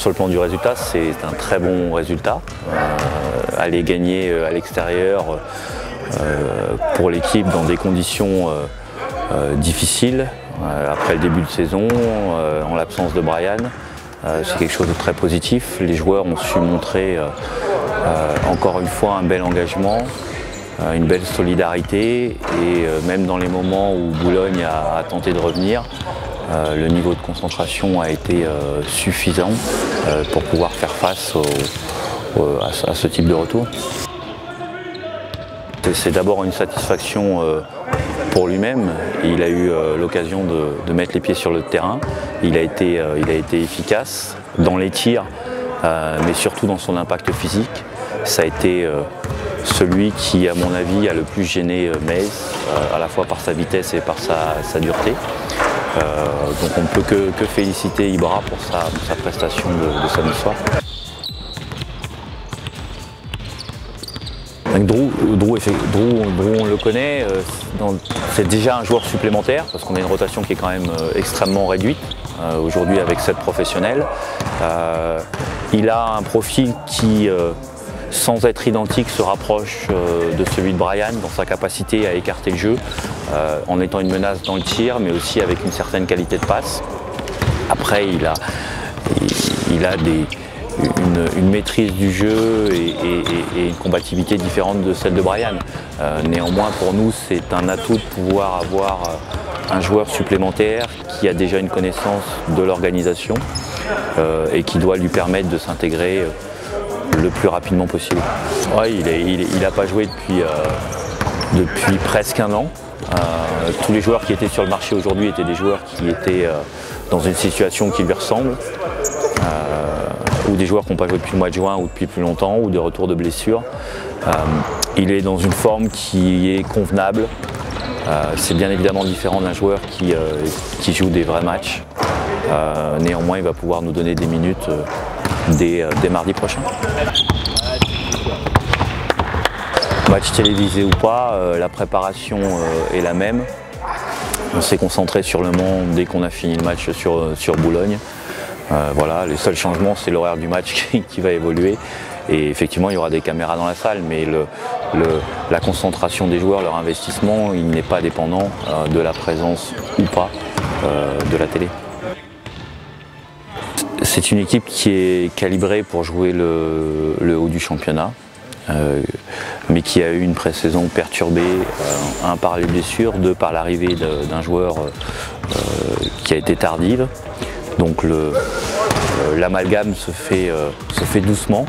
sur le plan du résultat, c'est un très bon résultat. Aller gagner à l'extérieur pour l'équipe dans des conditions difficiles, après le début de saison, en l'absence de Brian, c'est quelque chose de très positif. Les joueurs ont su montrer encore une fois un bel engagement, une belle solidarité, et même dans les moments où Boulogne a tenté de revenir, le niveau de concentration a été suffisant pour pouvoir faire face à ce type de retour. C'est d'abord une satisfaction pour lui-même. Il a eu l'occasion de mettre les pieds sur le terrain. Il a été efficace dans les tirs, mais surtout dans son impact physique. Ça a été celui qui, à mon avis, a le plus gêné Metz, à la fois par sa vitesse et par sa dureté. Donc on ne peut que féliciter Ibra pour sa prestation de samedi soir. Drew, on le connaît, c'est déjà un joueur supplémentaire parce qu'on a une rotation qui est quand même extrêmement réduite aujourd'hui avec 7 professionnels. Il a un profil qui, sans être identique, se rapproche de celui de Brian dans sa capacité à écarter le jeu, en étant une menace dans le tir, mais aussi avec une certaine qualité de passe. Après, il a une maîtrise du jeu et une combativité différente de celle de Brian. Néanmoins, pour nous, c'est un atout de pouvoir avoir un joueur supplémentaire qui a déjà une connaissance de l'organisation et qui doit lui permettre de s'intégrer le plus rapidement possible. Ouais, il n'a pas joué depuis presque un an. Tous les joueurs qui étaient sur le marché aujourd'hui étaient des joueurs qui étaient dans une situation qui lui ressemble, ou des joueurs qui n'ont pas joué depuis le mois de juin ou depuis plus longtemps, ou de retour de blessure. Il est dans une forme qui est convenable. C'est bien évidemment différent d'un joueur qui joue des vrais matchs. Néanmoins, il va pouvoir nous donner des minutes dès mardi prochain. Match télévisé ou pas, la préparation est la même. On s'est concentré sur Le Mans dès qu'on a fini le match sur Boulogne. Voilà, les seuls changements, c'est l'horaire du match qui va évoluer. Et effectivement, il y aura des caméras dans la salle, mais la concentration des joueurs, leur investissement, il n'est pas dépendant de la présence ou pas de la télé. C'est une équipe qui est calibrée pour jouer le haut du championnat, mais qui a eu une pré-saison perturbée, un par les blessures, deux par l'arrivée d'un joueur qui a été tardive. Donc l'amalgame se fait doucement,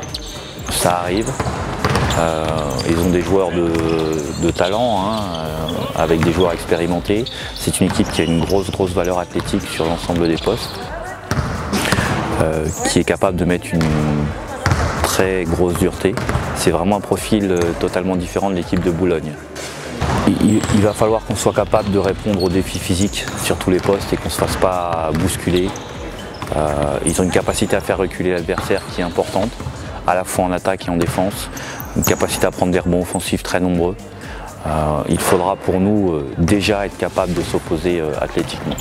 ça arrive. Ils ont des joueurs de talent, hein, avec des joueurs expérimentés. C'est une équipe qui a une grosse valeur athlétique sur l'ensemble des postes, qui est capable de mettre une très grosse dureté. C'est vraiment un profil totalement différent de l'équipe de Boulogne. Il va falloir qu'on soit capable de répondre aux défis physiques sur tous les postes et qu'on ne se fasse pas bousculer. Ils ont une capacité à faire reculer l'adversaire qui est importante, à la fois en attaque et en défense, une capacité à prendre des rebonds offensifs très nombreux. Il faudra pour nous déjà être capable de s'opposer athlétiquement.